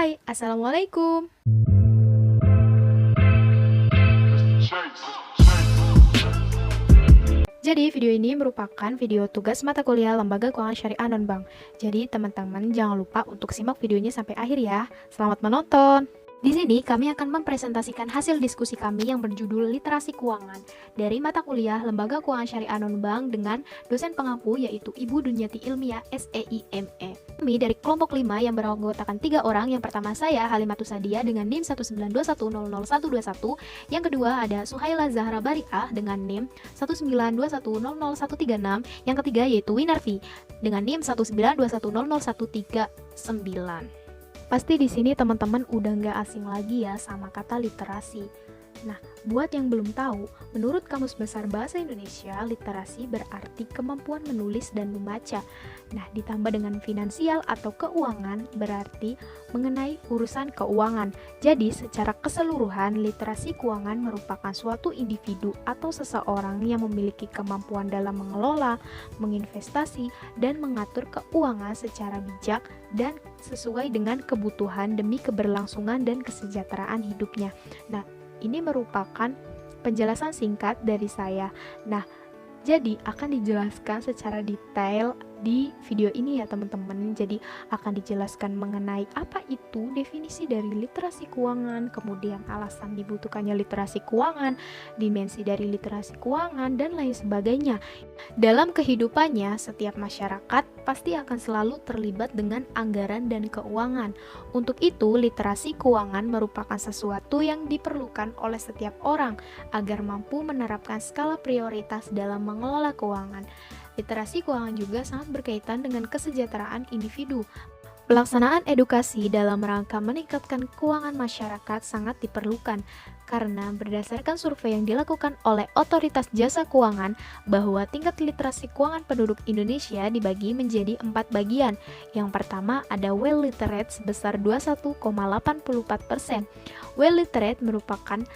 Hai, Assalamualaikum. Jadi video ini merupakan video tugas mata kuliah Lembaga Keuangan Syariah Non-Bank. Jadi teman-teman jangan lupa untuk simak videonya sampai akhir ya. Selamat menonton. Di sini kami akan mempresentasikan hasil diskusi kami yang berjudul Literasi Keuangan dari mata kuliah Lembaga Keuangan Syariah Non-Bank dengan dosen pengampu yaitu Ibu Dunyati Ilmiah SEIME. Kami dari kelompok 5 yang beranggotakan 3 orang. Yang pertama saya Halimatus Sadia dengan NIM 192100121. Yang kedua ada Suhaila Zahra Bariah dengan NIM 192100136. Yang ketiga yaitu Winarfi dengan NIM 192100139. Pasti di sini teman-teman udah nggak asing lagi ya sama kata literasi. Nah, buat yang belum tahu, menurut Kamus Besar Bahasa Indonesia, literasi berarti kemampuan menulis dan membaca. Nah, ditambah dengan finansial atau keuangan berarti mengenai urusan keuangan. Jadi, secara keseluruhan, literasi keuangan merupakan suatu individu atau seseorang yang memiliki kemampuan dalam mengelola, menginvestasi, dan mengatur keuangan secara bijak dan sesuai dengan kebutuhan demi keberlangsungan dan kesejahteraan hidupnya. Nah, ini merupakan penjelasan singkat dari saya. Nah, jadi akan dijelaskan secara detail di video ini ya teman-teman. Jadi akan dijelaskan mengenai apa itu definisi dari literasi keuangan, kemudian alasan dibutuhkannya literasi keuangan, dimensi dari literasi keuangan, dan lain sebagainya. Dalam kehidupannya, setiap masyarakat pasti akan selalu terlibat dengan anggaran dan keuangan. Untuk itu, literasi keuangan merupakan sesuatu yang diperlukan oleh setiap orang agar mampu menerapkan skala prioritas dalam mengelola keuangan. Literasi keuangan juga sangat berkaitan dengan kesejahteraan individu. Pelaksanaan edukasi dalam rangka meningkatkan keuangan masyarakat sangat diperlukan karena berdasarkan survei yang dilakukan oleh Otoritas Jasa Keuangan bahwa tingkat literasi keuangan penduduk Indonesia dibagi menjadi 4 bagian. Yang pertama ada well literate sebesar 21,84%. Well literate merupakan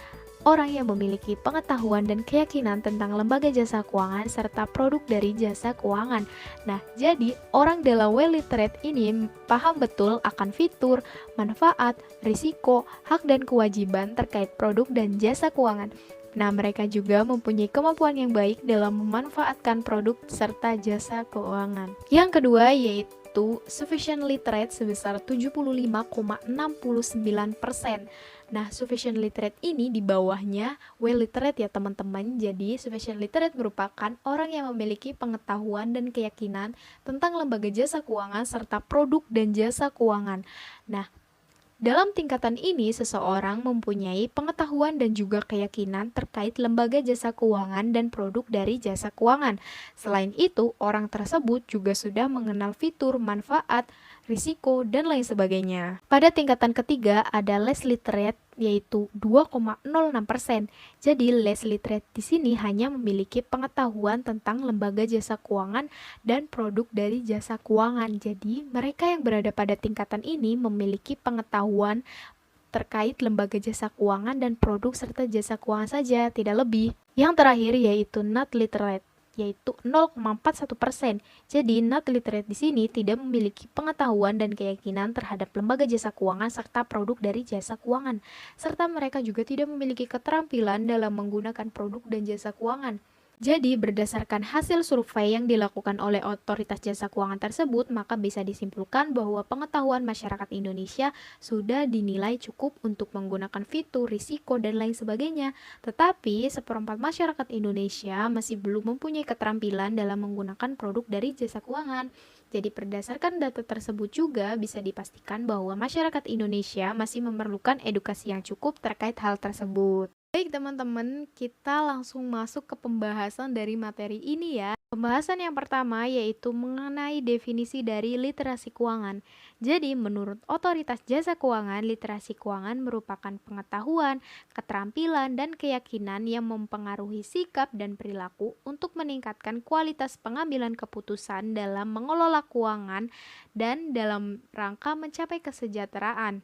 orang yang memiliki pengetahuan dan keyakinan tentang lembaga jasa keuangan serta produk dari jasa keuangan. Nah, jadi orang dalam well literate ini paham betul akan fitur, manfaat, risiko, hak dan kewajiban terkait produk dan jasa keuangan. Nah, mereka juga mempunyai kemampuan yang baik dalam memanfaatkan produk serta jasa keuangan. Yang kedua yaitu sufficient literate sebesar 75,69%. Nah, sufficient literate ini di bawahnya well literate ya teman-teman. Jadi, sufficient literate merupakan orang yang memiliki pengetahuan dan keyakinan tentang lembaga jasa keuangan serta produk dan jasa keuangan. Nah, dalam tingkatan ini, seseorang mempunyai pengetahuan dan juga keyakinan terkait lembaga jasa keuangan dan produk dari jasa keuangan. Selain itu, orang tersebut juga sudah mengenal fitur, manfaat, risiko, dan lain sebagainya. Pada tingkatan ketiga, ada less literate yaitu 2,06%. Jadi less literate di sini hanya memiliki pengetahuan tentang lembaga jasa keuangan dan produk dari jasa keuangan. Jadi mereka yang berada pada tingkatan ini memiliki pengetahuan terkait lembaga jasa keuangan dan produk serta jasa keuangan saja, tidak lebih. Yang terakhir yaitu not literate yaitu 0,41%. Jadi, not literate di sini tidak memiliki pengetahuan dan keyakinan terhadap lembaga jasa keuangan serta produk dari jasa keuangan, serta mereka juga tidak memiliki keterampilan dalam menggunakan produk dan jasa keuangan. Jadi, berdasarkan hasil survei yang dilakukan oleh Otoritas Jasa Keuangan tersebut, maka bisa disimpulkan bahwa pengetahuan masyarakat Indonesia sudah dinilai cukup untuk menggunakan fitur, risiko, dan lain sebagainya. Tetapi, seperempat masyarakat Indonesia masih belum mempunyai keterampilan dalam menggunakan produk dari jasa keuangan. Jadi, berdasarkan data tersebut juga bisa dipastikan bahwa masyarakat Indonesia masih memerlukan edukasi yang cukup terkait hal tersebut. Baik teman-teman, kita langsung masuk ke pembahasan dari materi ini ya. Pembahasan yang pertama yaitu mengenai definisi dari literasi keuangan. Jadi, menurut Otoritas Jasa Keuangan, literasi keuangan merupakan pengetahuan, keterampilan, dan keyakinan yang mempengaruhi sikap dan perilaku untuk meningkatkan kualitas pengambilan keputusan dalam mengelola keuangan dan dalam rangka mencapai kesejahteraan.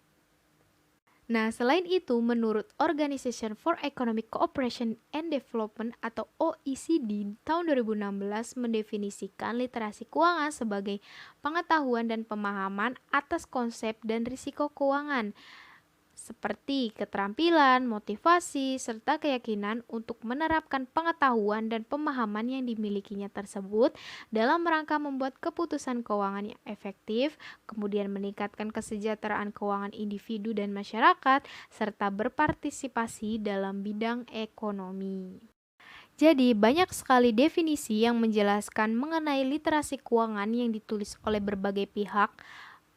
Nah, selain itu, menurut Organization for Economic Cooperation and Development atau OECD, tahun 2016 mendefinisikan literasi keuangan sebagai pengetahuan dan pemahaman atas konsep dan risiko keuangan, seperti keterampilan, motivasi, serta keyakinan untuk menerapkan pengetahuan dan pemahaman yang dimilikinya tersebut dalam rangka membuat keputusan keuangan yang efektif, kemudian meningkatkan kesejahteraan keuangan individu dan masyarakat, serta berpartisipasi dalam bidang ekonomi. Jadi, banyak sekali definisi yang menjelaskan mengenai literasi keuangan yang ditulis oleh berbagai pihak,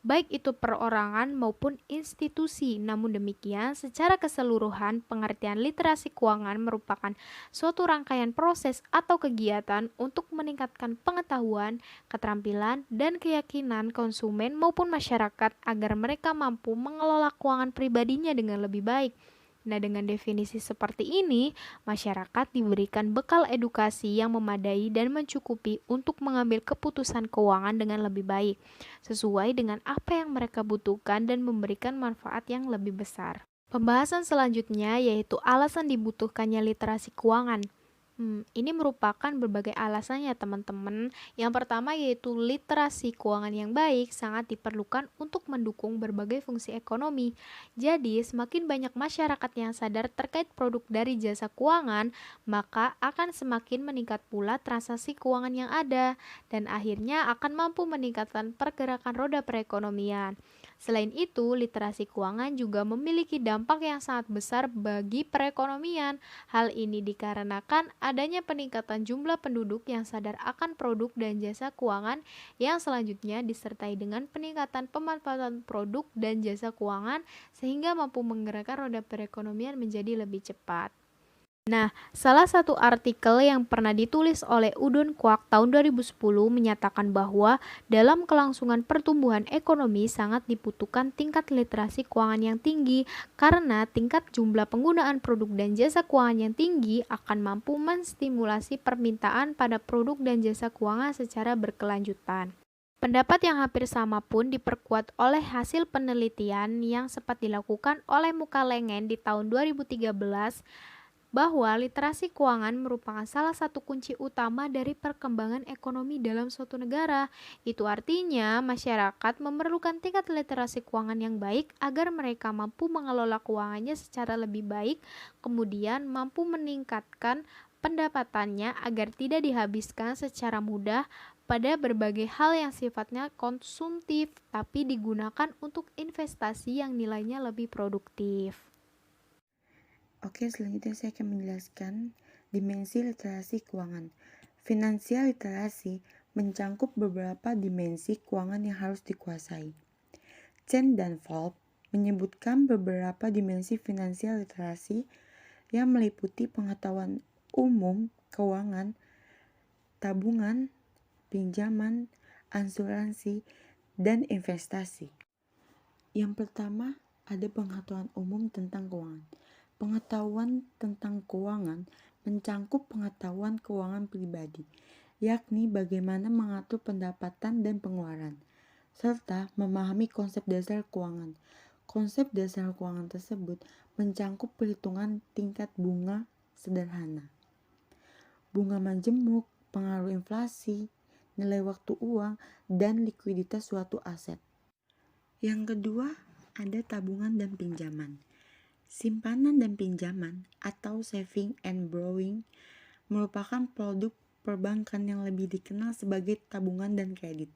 baik itu perorangan maupun institusi. Namun demikian, secara keseluruhan, pengertian literasi keuangan merupakan suatu rangkaian proses atau kegiatan untuk meningkatkan pengetahuan, keterampilan, dan keyakinan konsumen maupun masyarakat agar mereka mampu mengelola keuangan pribadinya dengan lebih baik. Nah, dengan definisi seperti ini, masyarakat diberikan bekal edukasi yang memadai dan mencukupi untuk mengambil keputusan keuangan dengan lebih baik, sesuai dengan apa yang mereka butuhkan dan memberikan manfaat yang lebih besar. Pembahasan selanjutnya yaitu alasan dibutuhkannya literasi keuangan. Ini merupakan berbagai alasan ya teman-teman. Yang pertama yaitu literasi keuangan yang baik sangat diperlukan untuk mendukung berbagai fungsi ekonomi. Jadi, semakin banyak masyarakat yang sadar terkait produk dari jasa keuangan, maka akan semakin meningkat pula transaksi keuangan yang ada, dan akhirnya akan mampu meningkatkan pergerakan roda perekonomian. Selain itu, literasi keuangan juga memiliki dampak yang sangat besar bagi perekonomian. Hal ini dikarenakan adanya peningkatan jumlah penduduk yang sadar akan produk dan jasa keuangan yang selanjutnya disertai dengan peningkatan pemanfaatan produk dan jasa keuangan sehingga mampu menggerakkan roda perekonomian menjadi lebih cepat. Nah, salah satu artikel yang pernah ditulis oleh Udon Kwak tahun 2010 menyatakan bahwa dalam kelangsungan pertumbuhan ekonomi sangat dibutuhkan tingkat literasi keuangan yang tinggi karena tingkat jumlah penggunaan produk dan jasa keuangan yang tinggi akan mampu menstimulasi permintaan pada produk dan jasa keuangan secara berkelanjutan. Pendapat yang hampir sama pun diperkuat oleh hasil penelitian yang sempat dilakukan oleh Mukalengen di tahun 2013 bahwa literasi keuangan merupakan salah satu kunci utama dari perkembangan ekonomi dalam suatu negara. Itu artinya masyarakat memerlukan tingkat literasi keuangan yang baik agar mereka mampu mengelola keuangannya secara lebih baik, kemudian mampu meningkatkan pendapatannya agar tidak dihabiskan secara mudah pada berbagai hal yang sifatnya konsumtif, tapi digunakan untuk investasi yang nilainya lebih produktif. Oke, selanjutnya saya akan menjelaskan dimensi literasi keuangan. Finansial literasi mencangkup beberapa dimensi keuangan yang harus dikuasai. Chen dan Volp menyebutkan beberapa dimensi finansial literasi yang meliputi pengetahuan umum keuangan, tabungan, pinjaman, asuransi, dan investasi. Yang pertama, ada pengetahuan umum tentang keuangan. Pengetahuan tentang keuangan mencangkup pengetahuan keuangan pribadi, yakni bagaimana mengatur pendapatan dan pengeluaran, serta memahami konsep dasar keuangan. Konsep dasar keuangan tersebut mencangkup perhitungan tingkat bunga sederhana, bunga majemuk, pengaruh inflasi, nilai waktu uang, dan likuiditas suatu aset. Yang kedua, ada tabungan dan pinjaman. Simpanan dan pinjaman atau saving and borrowing merupakan produk perbankan yang lebih dikenal sebagai tabungan dan kredit.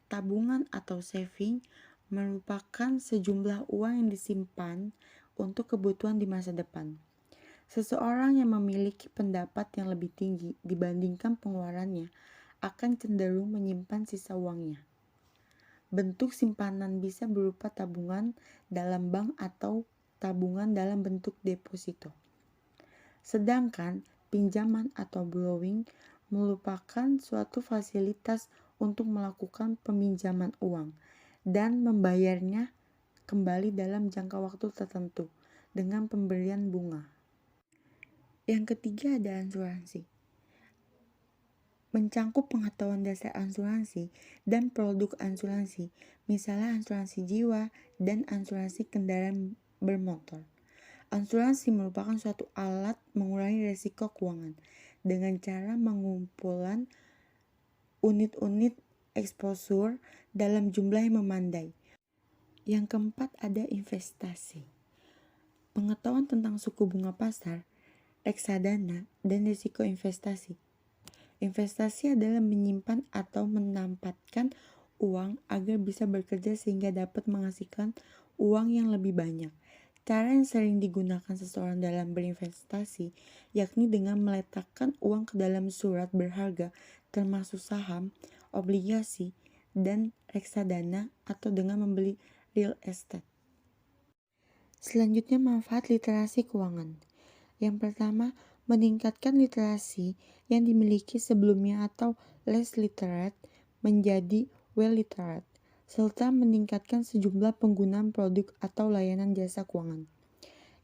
Tabungan atau saving merupakan sejumlah uang yang disimpan untuk kebutuhan di masa depan. Seseorang yang memiliki pendapat yang lebih tinggi dibandingkan pengeluarannya akan cenderung menyimpan sisa uangnya. Bentuk simpanan bisa berupa tabungan dalam bank atau tabungan dalam bentuk deposito. Sedangkan pinjaman atau borrowing merupakan suatu fasilitas untuk melakukan peminjaman uang dan membayarnya kembali dalam jangka waktu tertentu dengan pemberian bunga. Yang ketiga ada asuransi. Mencangkup pengetahuan dasar asuransi dan produk asuransi, misalnya asuransi jiwa dan asuransi kendaraan bermotor. Asuransi merupakan suatu alat mengurangi risiko keuangan dengan cara mengumpulan unit-unit exposure dalam jumlah yang memandai. Yang keempat ada investasi. Pengetahuan tentang suku bunga pasar, reksadana, dan risiko investasi. Investasi adalah menyimpan atau menempatkan uang agar bisa bekerja sehingga dapat menghasilkan uang yang lebih banyak. Cara yang sering digunakan seseorang dalam berinvestasi yakni dengan meletakkan uang ke dalam surat berharga termasuk saham, obligasi, dan reksadana atau dengan membeli real estate. Selanjutnya manfaat literasi keuangan. Yang pertama, meningkatkan literasi yang dimiliki sebelumnya atau less literate menjadi well literate, serta meningkatkan sejumlah penggunaan produk atau layanan jasa keuangan.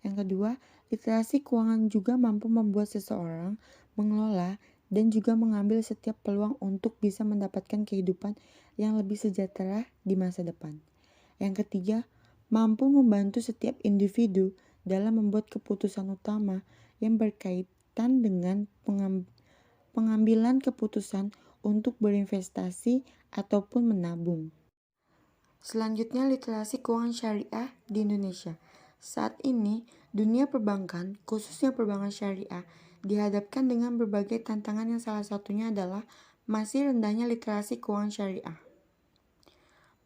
Yang kedua, literasi keuangan juga mampu membuat seseorang mengelola dan juga mengambil setiap peluang untuk bisa mendapatkan kehidupan yang lebih sejahtera di masa depan. Yang ketiga, mampu membantu setiap individu dalam membuat keputusan utama yang berkaitan dengan pengambilan keputusan untuk berinvestasi ataupun menabung. Selanjutnya, literasi keuangan syariah di Indonesia. Saat ini, dunia perbankan, khususnya perbankan syariah, dihadapkan dengan berbagai tantangan yang salah satunya adalah masih rendahnya literasi keuangan syariah.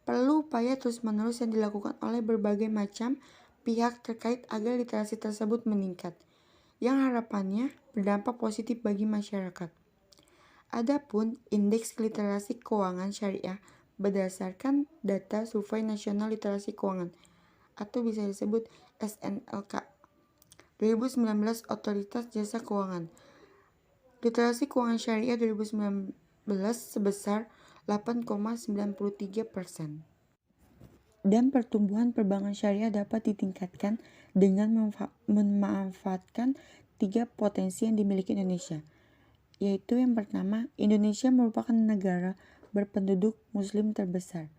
Perlu upaya terus-menerus yang dilakukan oleh berbagai macam pihak terkait agar literasi tersebut meningkat, yang harapannya berdampak positif bagi masyarakat. Adapun indeks literasi keuangan syariah berdasarkan data Survei Nasional Literasi Keuangan atau bisa disebut SNLK 2019 Otoritas Jasa Keuangan. Literasi keuangan syariah 2019 sebesar 8,93%. Dan pertumbuhan perbankan syariah dapat ditingkatkan dengan memanfaatkan 3 potensi yang dimiliki Indonesia, yaitu yang pertama, Indonesia merupakan negara berpenduduk muslim terbesar.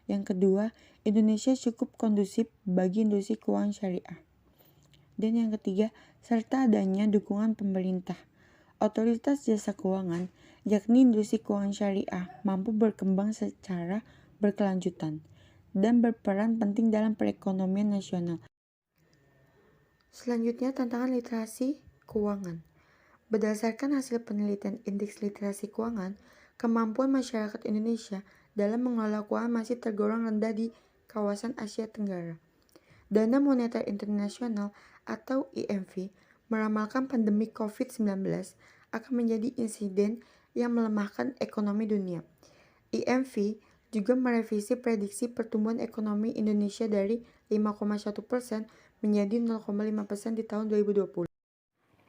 Yang kedua, Indonesia cukup kondusif bagi industri keuangan syariah. Dan yang ketiga, serta adanya dukungan pemerintah. Otoritas jasa keuangan, yakni industri keuangan syariah, mampu berkembang secara berkelanjutan dan berperan penting dalam perekonomian nasional. Selanjutnya, tantangan literasi keuangan. Berdasarkan hasil penelitian Indeks Literasi Keuangan, kemampuan masyarakat Indonesia dalam mengelola keuangan masih tergolong rendah di kawasan Asia Tenggara. Dana Moneter Internasional atau IMF meramalkan pandemi COVID-19 akan menjadi insiden yang melemahkan ekonomi dunia. IMF juga merevisi prediksi pertumbuhan ekonomi Indonesia dari 5,1% menjadi 0,5% di tahun 2020.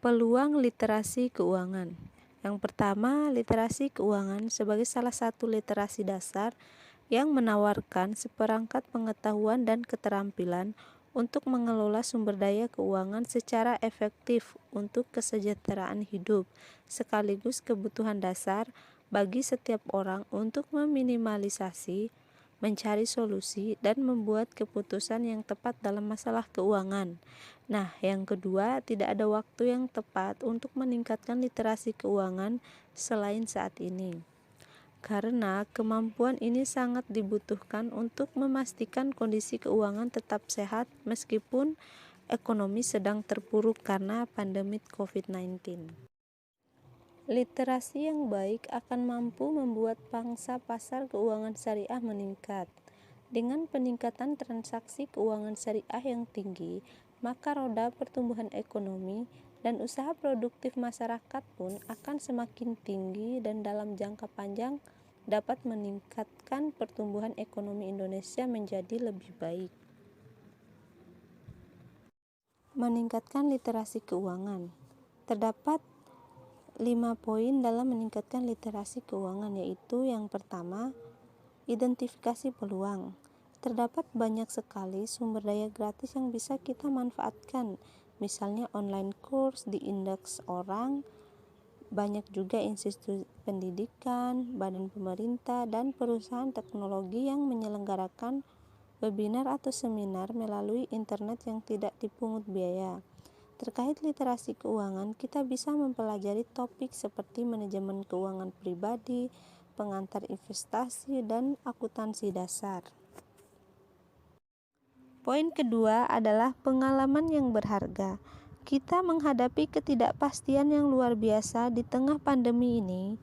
Peluang literasi keuangan. Yang pertama, literasi keuangan sebagai salah satu literasi dasar yang menawarkan seperangkat pengetahuan dan keterampilan untuk mengelola sumber daya keuangan secara efektif untuk kesejahteraan hidup, sekaligus kebutuhan dasar bagi setiap orang untuk meminimalisasi, mencari solusi, dan membuat keputusan yang tepat dalam masalah keuangan. Nah, yang kedua, tidak ada waktu yang tepat untuk meningkatkan literasi keuangan selain saat ini. Karena kemampuan ini sangat dibutuhkan untuk memastikan kondisi keuangan tetap sehat meskipun ekonomi sedang terpuruk karena pandemi COVID-19. Literasi yang baik akan mampu membuat pangsa pasar keuangan syariah meningkat. Dengan peningkatan transaksi keuangan syariah yang tinggi, maka roda pertumbuhan ekonomi dan usaha produktif masyarakat pun akan semakin tinggi dan dalam jangka panjang dapat meningkatkan pertumbuhan ekonomi Indonesia menjadi lebih baik. Meningkatkan literasi keuangan. Terdapat 5 poin dalam meningkatkan literasi keuangan, yaitu yang pertama, identifikasi peluang. Terdapat banyak sekali sumber daya gratis yang bisa kita manfaatkan, misalnya online course di indeks orang. Banyak juga institusi pendidikan, badan pemerintah, dan perusahaan teknologi yang menyelenggarakan webinar atau seminar melalui internet yang tidak dipungut biaya. Terkait literasi keuangan, kita bisa mempelajari topik seperti manajemen keuangan pribadi, pengantar investasi, dan akuntansi dasar. Poin kedua adalah pengalaman yang berharga. Kita menghadapi ketidakpastian yang luar biasa di tengah pandemi ini.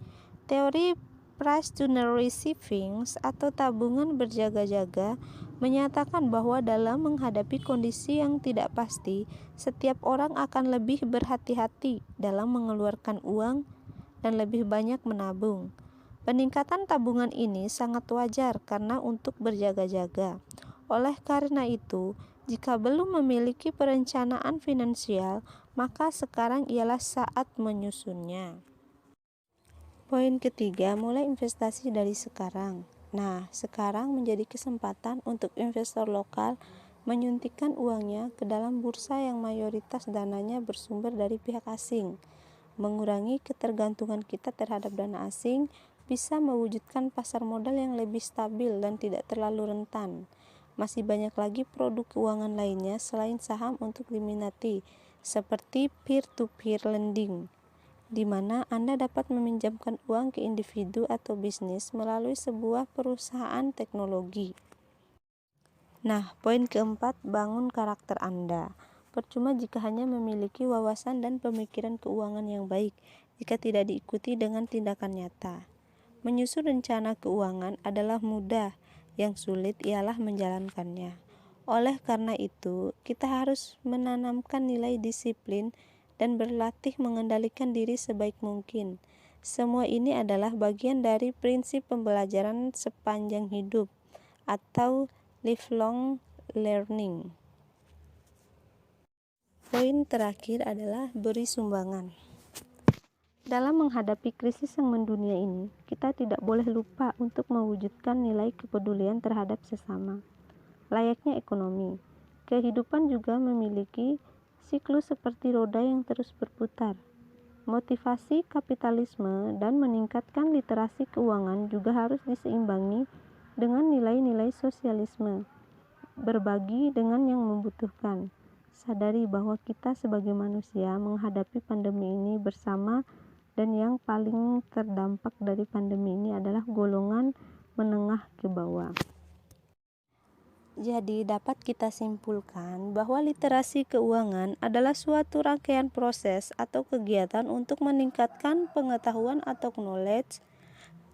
Teori precautionary savings atau tabungan berjaga-jaga menyatakan bahwa dalam menghadapi kondisi yang tidak pasti, setiap orang akan lebih berhati-hati dalam mengeluarkan uang dan lebih banyak menabung. Peningkatan tabungan ini sangat wajar karena untuk berjaga-jaga. Oleh karena itu, jika belum memiliki perencanaan finansial, maka sekarang ialah saat menyusunnya. Poin ketiga, mulai investasi dari sekarang. Nah, sekarang menjadi kesempatan untuk investor lokal menyuntikkan uangnya ke dalam bursa yang mayoritas dananya bersumber dari pihak asing. Mengurangi ketergantungan kita terhadap dana asing bisa mewujudkan pasar modal yang lebih stabil dan tidak terlalu rentan. Masih banyak lagi produk keuangan lainnya selain saham untuk diminati, seperti peer-to-peer lending, di mana Anda dapat meminjamkan uang ke individu atau bisnis melalui sebuah perusahaan teknologi. Nah, poin keempat, bangun karakter Anda. Percuma jika hanya memiliki wawasan dan pemikiran keuangan yang baik, jika tidak diikuti dengan tindakan nyata. Menyusun rencana keuangan adalah mudah, yang sulit ialah menjalankannya. Oleh karena itu, kita harus menanamkan nilai disiplin dan berlatih mengendalikan diri sebaik mungkin. Semua ini adalah bagian dari prinsip pembelajaran sepanjang hidup atau lifelong learning. Poin terakhir adalah beri sumbangan. Dalam menghadapi krisis yang mendunia ini, kita tidak boleh lupa untuk mewujudkan nilai kepedulian terhadap sesama. Layaknya ekonomi, kehidupan juga memiliki siklus seperti roda yang terus berputar. Motivasi kapitalisme dan meningkatkan literasi keuangan juga harus diseimbangi dengan nilai-nilai sosialisme. Berbagi dengan yang membutuhkan. Sadari bahwa kita sebagai manusia menghadapi pandemi ini bersama, dan yang paling terdampak dari pandemi ini adalah golongan menengah ke bawah. Jadi dapat kita simpulkan bahwa literasi keuangan adalah suatu rangkaian proses atau kegiatan untuk meningkatkan pengetahuan atau knowledge,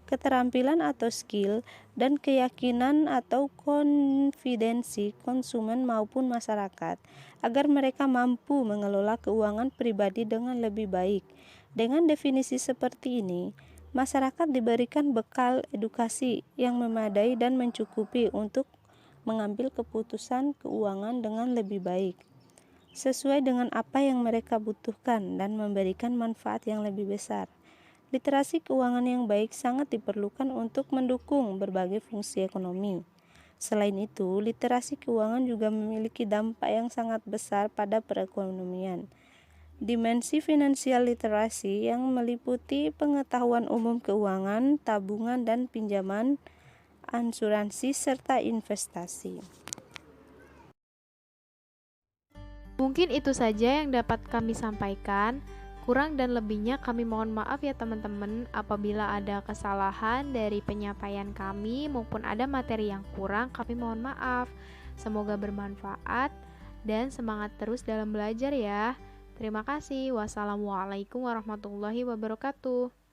keterampilan atau skill, dan keyakinan atau konfidensi konsumen maupun masyarakat, agar mereka mampu mengelola keuangan pribadi dengan lebih baik. Dengan definisi seperti ini, masyarakat diberikan bekal edukasi yang memadai dan mencukupi untuk mengambil keputusan keuangan dengan lebih baik, sesuai dengan apa yang mereka butuhkan dan memberikan manfaat yang lebih besar. Literasi keuangan yang baik sangat diperlukan untuk mendukung berbagai fungsi ekonomi. Selain itu, literasi keuangan juga memiliki dampak yang sangat besar pada perekonomian. Dimensi finansial literasi yang meliputi pengetahuan umum keuangan, tabungan dan pinjaman, asuransi, serta investasi. Mungkin itu saja yang dapat kami sampaikan. Kurang dan lebihnya kami mohon maaf ya teman-teman apabila ada kesalahan dari penyampaian kami maupun ada materi yang kurang, kami mohon maaf. Semoga bermanfaat dan semangat terus dalam belajar ya. Terima kasih. Wassalamualaikum warahmatullahi wabarakatuh.